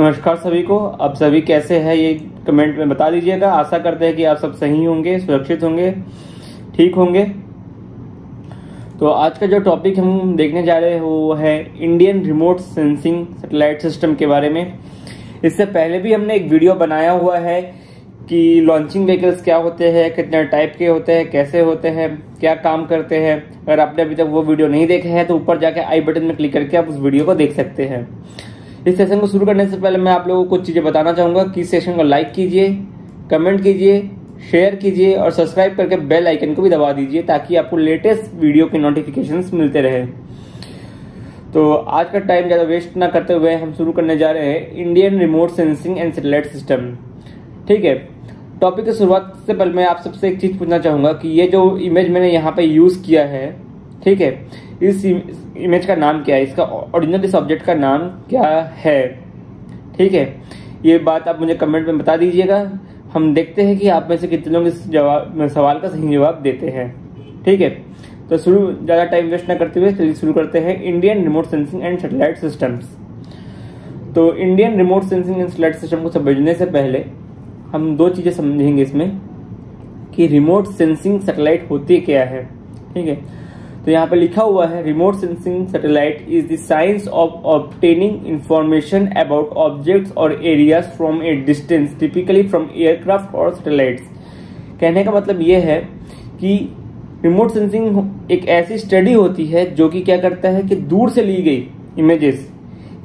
नमस्कार सभी को। आप सभी कैसे हैं ये कमेंट में बता दीजिएगा। आशा करते हैं कि आप सब सही होंगे, सुरक्षित होंगे, ठीक होंगे। तो आज का जो टॉपिक हम देखने जा रहे हैं वो है Indian remote sensing satellite system के बारे में। इससे पहले भी हमने एक वीडियो बनाया हुआ है कि लॉन्चिंग व्हीकल्स क्या होते हैं, कितने टाइप के होते हैं, कैसे होते हैं, क्या काम करते हैं। अगर आपने अभी तक वो वीडियो नहीं देखा है तो ऊपर जाके आई बटन में क्लिक करके आप उस वीडियो को देख सकते हैं। इस सेशन को शुरू करने से पहले मैं आप लोगों को कुछ चीजें बताना चाहूंगा कि सेशन को लाइक कीजिए, कमेंट कीजिए, शेयर कीजिए और सब्सक्राइब करके बेल आइकन को भी दबा दीजिए ताकि आपको लेटेस्ट वीडियो के नोटिफिकेशंस मिलते रहे। तो आज का टाइम ज्यादा वेस्ट ना करते हुए हम शुरू करने जा रहे हैं Indian remote sensing and satellite system. ठीक है, टॉपिक की शुरुआत से पहले मैं आप सबसे एक चीज पूछना चाहूंगा कि ये जो इमेज मैंने यहाँ पे यूज किया है, ठीक है, इस इमेज का नाम क्या है, इसका ओरिजिनल इस ऑब्जेक्ट का नाम क्या है। ठीक है, ये बात आप मुझे कमेंट में बता दीजिएगा। हम देखते हैं कि आप में से कितने लोग इस सवाल का सही जवाब देते हैं। ठीक है, तो शुरू ज्यादा टाइम वेस्ट ना करते हुए चलिए शुरू करते हैं Indian remote sensing and satellite systems. तो Indian remote sensing and satellite system को समझने से पहले हम दो चीजें समझेंगे इसमें कि रिमोट सेंसिंग सैटेलाइट होती क्या है। ठीक है, तो यहाँ पे लिखा हुआ है remote sensing satellite is the science of obtaining information about objects और areas from a distance typically from aircraft और सैटेलाइट्स। कहने का मतलब ये है कि रिमोट सेंसिंग एक ऐसी स्टडी होती है जो कि क्या करता है कि दूर से ली गई इमेजेस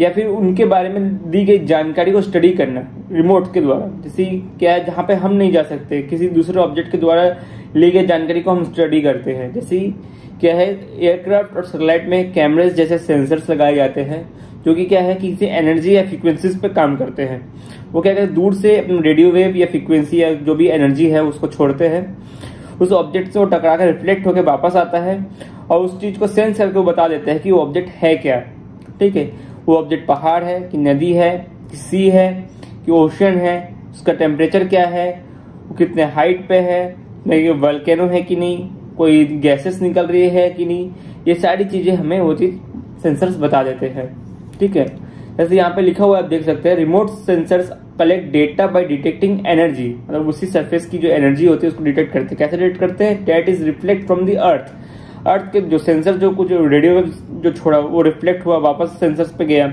या फिर उनके बारे में दी गई जानकारी को स्टडी करना रिमोट के द्वारा। जैसे क्या है, जहाँ पे हम नहीं जा सकते, किसी दूसरे ऑब्जेक्ट के द्वारा ली गई जानकारी को हम स्टडी करते हैं। जैसे क्या है, एयरक्राफ्ट और सैटेलाइट में कैमरेज जैसे सेंसर्स लगाए जाते हैं जो कि क्या है कि किसी एनर्जी या फ्रीक्वेंसीज पे काम करते हैं। वो क्या कहते हैं, दूर से रेडियो वेव या फ्रीक्वेंसी या जो भी एनर्जी है उसको छोड़ते हैं, उस ऑब्जेक्ट से वो टकरा कर रिफ्लेक्ट होकर वापस आता है और उस चीज को सेंस करके वो बता देता है कि वो ऑब्जेक्ट है क्या। ठीक है, वो ऑब्जेक्ट पहाड़ है कि नदी है कि सी है कि ओशन है, उसका टेम्परेचर क्या है, वो कितने हाइट पे है, वोल्केनो है कि नहीं, कोई गैसेस निकल रही है कि नहीं, ये सारी चीजें हमें वो चीज सेंसर्स बता देते हैं। ठीक है, जैसे यहाँ पे लिखा हुआ आप देख सकते हैं remote sensors collect data bye detecting energy, मतलब उसी सरफेस की जो एनर्जी होती है उसको डिटेक्ट करते हैं। कैसे डिटेक्ट करते हैं, that is reflect from the earth के जो सेंसर जो कुछ रेडियो जो छोड़ा वो रिफ्लेक्ट हुआ वापस सेंसर्स पे गया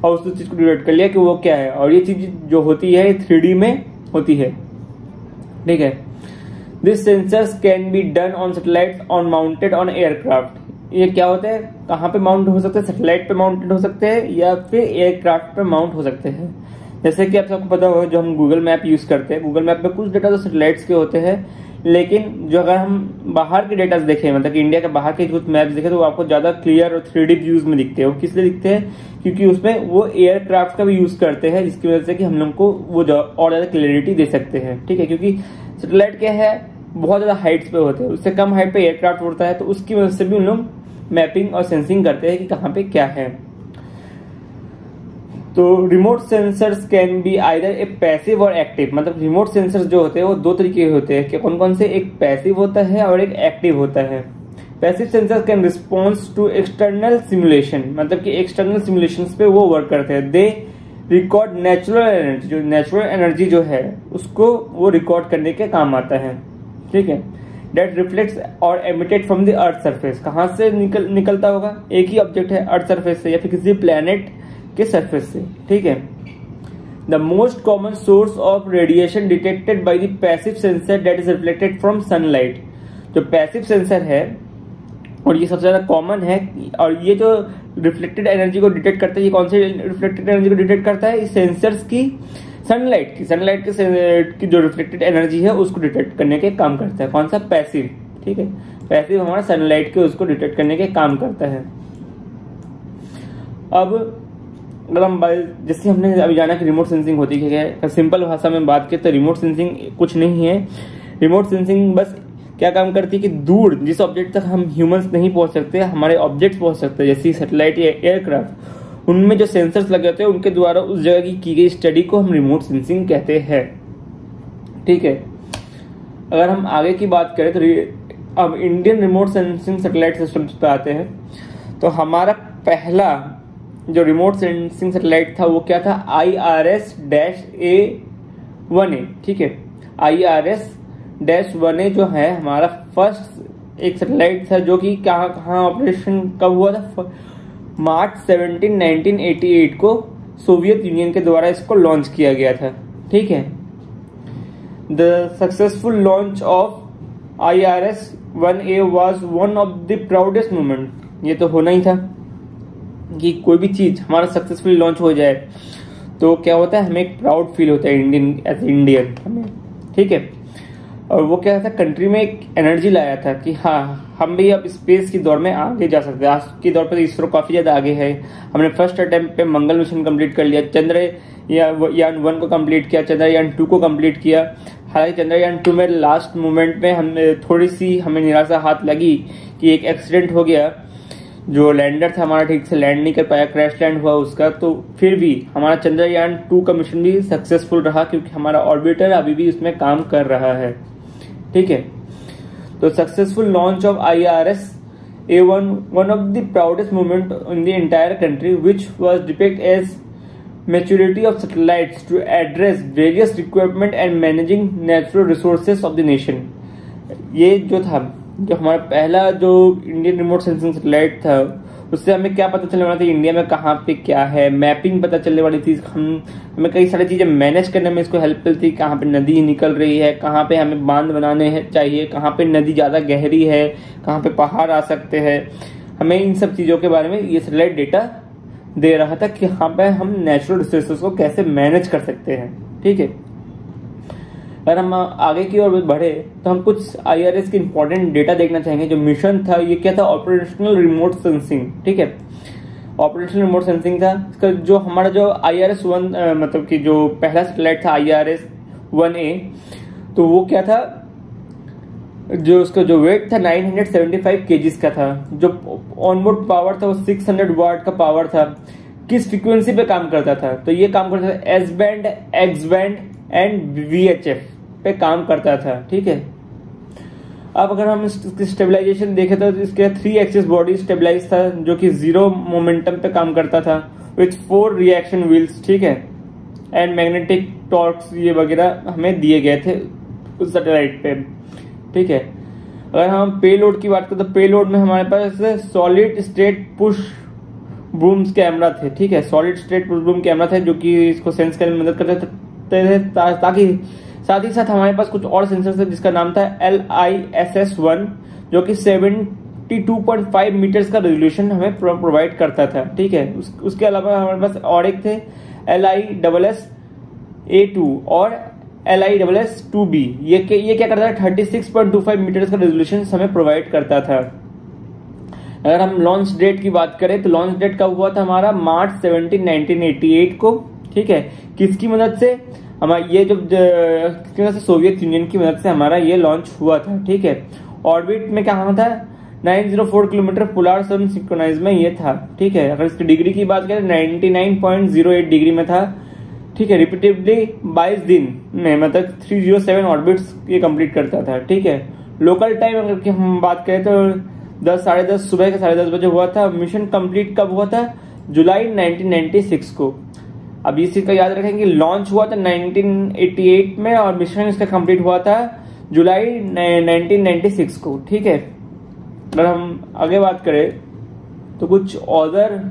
और उस चीज को डिटेक्ट कर लिया कि वो क्या है। और ये चीज जो होती है 3D में होती है। ठीक है, this sensors can be done on satellite on mounted on aircraft. ये क्या होता है, कहाँ पे माउंट हो सकते हैं, सैटेलाइट पे माउंटेड हो सकते हैं या फिर एयरक्राफ्ट पे माउंट हो सकते हैं। जैसे कि आप सबको पता होगा जो हम गूगल मैप यूज करते हैं, गूगल मैप में कुछ डेटा तो सैटेलाइट्स के होते हैं, लेकिन जो अगर हम बाहर के डेटा देखें, मतलब कि इंडिया के बाहर के कुछ मैप देखें तो आपको ज्यादा क्लियर और 3D व्यूज में दिखते हैं। वो किस लिए दिखते हैं, क्योंकि उसमें वो एयरक्राफ्ट का भी यूज करते हैं, जिसकी वजह से कि हम लोग को वो और ज्यादा क्लियरिटी दे सकते हैं। ठीक है, क्योंकि सैटेलाइट क्या है, बहुत ज्यादा हाइट्स पे होते हैं, उससे कम हाइट पे एयरक्राफ्ट उड़ता है, तो उसकी वजह से भी उन लोग मैपिंग और सेंसिंग करते हैं कि कहाँ पे क्या है। तो remote sensors can be either A passive और एक्टिव, मतलब रिमोट सेंसर्स जो होते हैं वो दो तरीके के होते हैं कि कौन कौन से, एक पैसिव होता है और एक एक्टिव होता है। Passive sensors can response to external simulation, मतलब कि एक्सटर्नल सिमुलेशंस पे वो वर्क करते हैं। दे रिकॉर्ड नेचुरल एनर्जी, जो नेचुरल एनर्जी जो है उसको वो रिकॉर्ड करने के काम आता है। ठीक है, डेट रिफ्लेक्ट्स और emitted from the earth surface. कहाँ से निकलता होगा, एक ही ऑब्जेक्ट है, अर्थ सरफेस से या फिर किसी प्लेनेट के सरफेस से। ठीक है, the most common source of radiation detected by the passive sensor that is reflected from sunlight. जो पैसिव सेंसर है और ये सबसे ज्यादा कॉमन है, और ये जो रिफ्लेक्टेड एनर्जी को डिटेक्ट करता है, ये कौन सी रिफ्लेक्टेड एनर्जी को डिटेक्ट करता है, इस सेंसर्स की सनलाइट की जो रिफ्लेक्टेड एनर्जी है उसको डिटेक्ट करने के काम करता है। कौन सा, पैसिव। ठीक है, पैसिव हमारा सनलाइट के उसको डिटेक्ट करने के काम करता है। अब अगर हम जैसे हमने अभी जाना कि रिमोट सेंसिंग होती है, सिंपल भाषा में बात करें तो रिमोट सेंसिंग कुछ नहीं है। रिमोट सेंसिंग बस क्या काम करती है कि दूर जिस ऑब्जेक्ट तक हम ह्यूमंस नहीं पहुंच सकते, हमारे ऑब्जेक्ट्स पहुंच सकते हैं, जैसे सैटेलाइट या एयरक्राफ्ट, उनमें जो सेंसर्स लगे होते हैं उनके द्वारा उस जगह की गई स्टडी को हम रिमोट सेंसिंग कहते हैं। ठीक है, अगर हम आगे की बात करें तो अब Indian remote sensing satellite systems पे आते हैं। तो हमारा पहला जो रिमोट सेंसिंग सैटेलाइट था वो क्या था, IRS-A1A, ठीक है। IRS-1A जो है हमारा फर्स्ट एक सैटेलाइट था, जो कि कहाँ ऑपरेशन कब हुआ था, मार्च 17, 1988 को सोवियत यूनियन के द्वारा इसको लॉन्च किया गया था, ठीक है। The successful launch of IRS-1A was one of the proudest moment, ये तो होना ही था कि कोई भी चीज हमारा सक्सेसफुली लॉन्च हो जाए तो क्या होता है, हमें एक प्राउड फील होता है इंडियन हमें, ठीक है। और वो क्या था, कंट्री में एक एनर्जी लाया था कि हाँ हम भी अब स्पेस की दौर में आगे जा सकते हैं। आज की दौर पर इसरो काफी ज्यादा आगे है। हमने फर्स्ट अटेम्प्ट पे मंगल मिशन कंप्लीट कर लिया, चंद्रयान 1 को कंप्लीट किया, चंद्रयान 2 को कंप्लीट किया। हालांकि चंद्रयान 2 में लास्ट मोमेंट में हमें निराशा हाथ लगी कि एक एक्सीडेंट हो गया, जो लैंडर था हमारा ठीक से लैंड नहीं कर पाया, क्रैश लैंड हुआ उसका। तो फिर भी हमारा चंद्रयान 2 का मिशन भी सक्सेसफुल रहा, क्योंकि हमारा ऑर्बिटर अभी भी उसमें काम कर रहा है, ठीक है। तो successful launch of IRS-A1, one of the proudest moment in the entire country, which was depict as maturity of satellites to address various requirement and managing natural resources of the nation। ये जो था, जो हमारा पहला जो Indian remote sensing satellite था, उससे हमें क्या पता चलने वाला था, इंडिया में कहाँ पे क्या है, मैपिंग पता चलने वाली थी। हमें कई सारी चीजें मैनेज करने में इसको हेल्प मिलती, कहाँ पे नदी निकल रही है, कहाँ पे हमें बांध बनाने चाहिए, कहाँ पे नदी ज्यादा गहरी है, कहाँ पे पहाड़ आ सकते हैं। हमें इन सब चीजों के बारे में ये सैटेलाइट डेटा दे रहा था कि यहाँ पे हम नेचुरल रिसोर्सेज को कैसे मैनेज कर सकते हैं, ठीक है। अगर हम आगे की ओर बढ़े तो हम कुछ IRS के इंपॉर्टेंट डेटा देखना चाहेंगे। जो मिशन था ये क्या था, ऑपरेशनल रिमोट सेंसिंग, ठीक है। ऑपरेशनल रिमोट सेंसिंग था इसका। जो हमारा जो IRS-1 मतलब कि जो पहला सैटेलाइट था IRS-1A, तो वो क्या था, जो उसका जो वेट था 975 kg का था। जो ऑनबोर्ड पावर था वो 600 वाट का पावर था। किस फ्रीक्वेंसी पे काम करता था, तो ये काम करता था S band, X band and VHF पे काम करता था, ठीक है। अब अगर हम इसकी स्टेबलाइजेशन देखें तो इसके 3 एक्सिस बॉडी स्टेबलाइज था, जो कि 0 मोमेंटम पे काम करता था, विथ 4 रिएक्शन व्हील्स, ठीक है, एंड मैग्नेटिक टॉर्क्स ये वगैरह हमें दिए गए थे उस सैटेलाइट पे, ठीक है। अगर हम पेलोड की बात करें तो पेलोड में हमारे पास solid state push booms camera थे, ठीक है। Solid state push boom camera थे जो कि इसको सेंस करने में मदद करते थे, ताकि साथ ही साथ हमारे पास कुछ और सेंसर थे जिसका नाम था LISS-1, जो कि 72.5 मीटर्स का रेजोल्यूशन हमें प्रोवाइड करता था, ठीक है। उसके अलावा हमारे पास और एक थे LISS-A2 और LISS-2B। ये क्या करता था, 36.25 मीटर्स का रेजोल्यूशन हमें प्रोवाइड करता था। अगर हम लॉन्च डेट की बात करें तो लॉन्च डेट कब हुआ था हमारा, मार्च 17, 1988 को, ठीक है। किसकी मदद से, हमारा ये जो किसकी मदद से, सोवियत यूनियन की मदद से हमारा ये लॉन्च हुआ था, ठीक है। ऑर्बिट में क्या था, 904 किलोमीटर पोलर सन सिंक्रोनाइज में ये था, ठीक है। अगर इसकी डिग्री की बात करें 99.08 डिग्री में था, ठीक है। रिपीटेडली 22 दिन में, मतलब 307 ऑर्बिट्स ये कंप्लीट करता था, ठीक है। लोकल टाइम अगर हम बात करें तो 10:30 सुबह के 10:30 बजे हुआ था। मिशन कंप्लीट कब हुआ था, जुलाई 1996 को। अब इसी का याद रखेंगे, लॉन्च हुआ था 1988 में और मिशन इसका कंप्लीट हुआ था जुलाई 1996 को, ठीक है। अगर हम आगे बात करें तो कुछ अदर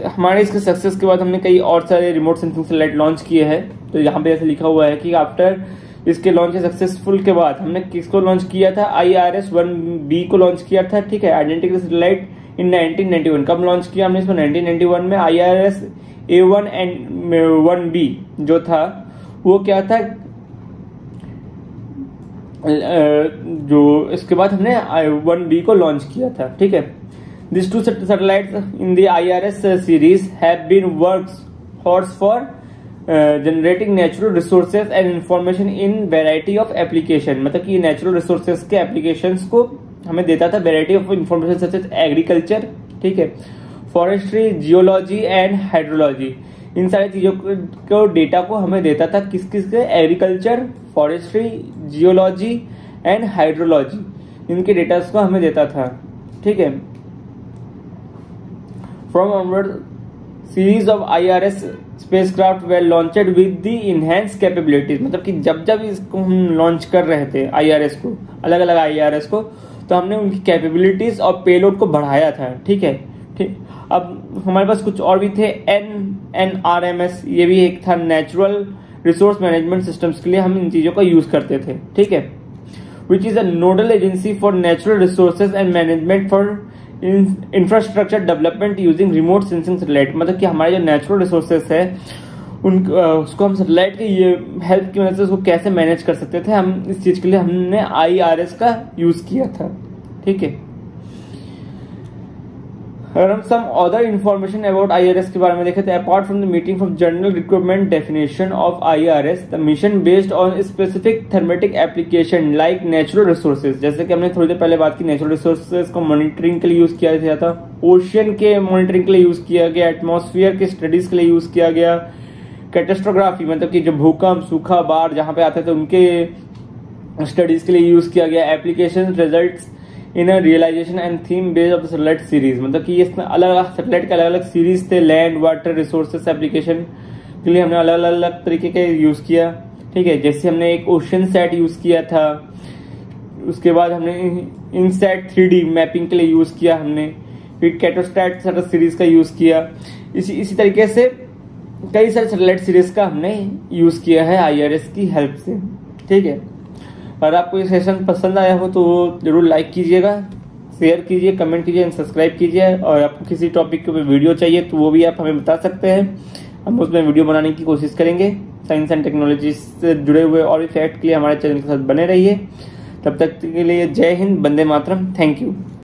हमारे इसके सक्सेस के बाद हमने कई और सारे रिमोट सेंसिंग सैटेलाइट लॉन्च किए हैं। तो यहाँ पे ऐसे लिखा हुआ है कि आफ्टर इसके लॉन्च सक्सेसफुल के बाद हमने किसको लॉन्च किया था, IRS-1B को लॉन्च किया था, ठीक है। आइडेंटिकल सैटेलाइट इन 1991। कब लॉन्च किया हमने इसको, 1991 में। IRS-A1 एंड 1B जो था वो क्या था, जो इसके बाद हमने 1B को लॉन्च किया था, ठीक है। These two satellites in the IRS series have been workhorse for generating natural resources and information in variety of application। मतलब कि natural resources के applications को हमें देता था, variety of information such as agriculture, ठीक है, forestry, geology and hydrology। इन सारी चीजों को डेटा को हमें देता था किस के, agriculture, forestry, geology and hydrology, इनके डेटा को हमें देता था, ठीक है। From onward series of IRS spacecraft were launched with the enhance capabilities, मतलब कि जब इसको हम लॉन्च कर रहे थे IRS को, अलग अलग IRS को, तो हमने उनकी कैपेबिलिटीज और पेलोड को बढ़ाया था। ठीक है, ठीक। अब हमारे पास कुछ और भी थे, NRMS, ये भी एक था, नेचुरल रिसोर्स मैनेजमेंट सिस्टम्स के लिए हम इन चीजों का यूज करते थे। ठीक है, which is a nodal agency for natural resources and management for infrastructure development using remote sensing satellite, मतलब कि हमारे जो नेचुरल रिसोर्सेज है उसको हम सैटेलाइट की ये हेल्प की वजह से उसको कैसे मैनेज कर सकते थे, हम इस चीज के लिए हमने IRS का यूज किया था। ठीक है, अगर हम some other information about IRS के बारे में देखें तो apart from the meeting from general requirement definition of IRS, the mission based on specific thematic application like natural resources, जैसे कि हमने थोड़ी देर पहले बात की, नेचुरल रिसोर्सेज को मॉनिटरिंग के लिए यूज किया गया था, ओशियन के मॉनिटरिंग के लिए यूज किया गया, एटमॉस्फेयर के स्टडीज के लिए यूज किया गया, कैटास्ट्रोग्राफी मतलब कि जो भूकंप, सूखा, बाढ़ जहां पे आते थे उनके स्टडीज के लिए यूज किया गया, application results in realization and theme based of the satellite series, मतलब कि इसमें अलग अलग सैटेलाइट के अलग अलग सीरीज थे, लैंड, वाटर, रिसोर्सेस एप्लीकेशन के लिए हमने अलग अलग तरीके के यूज किया। ठीक है, जैसे हमने एक ओशन सेट यूज किया था, उसके बाद हमने इनसेट 3D मैपिंग के लिए यूज किया हमने, फिर कैटोस्टैट सीरीज का यूज किया, इसी तरीके से कई सारे सैटेलाइट सीरीज का हमने यूज किया है IRS की हेल्प से। ठीक है, अगर आपको ये सेशन पसंद आया हो तो जरूर लाइक कीजिएगा, शेयर कीजिए, कमेंट कीजिए एंड सब्सक्राइब कीजिए, और आपको किसी टॉपिक के ऊपर वीडियो चाहिए तो वो भी आप हमें बता सकते हैं, हम उसमें वीडियो बनाने की कोशिश करेंगे। साइंस एंड टेक्नोलॉजी से जुड़े हुए और भी फैक्ट के लिए हमारे चैनल के साथ बने रहिए। तब तक के लिए जय हिंद, वंदे मातरम, थैंक यू।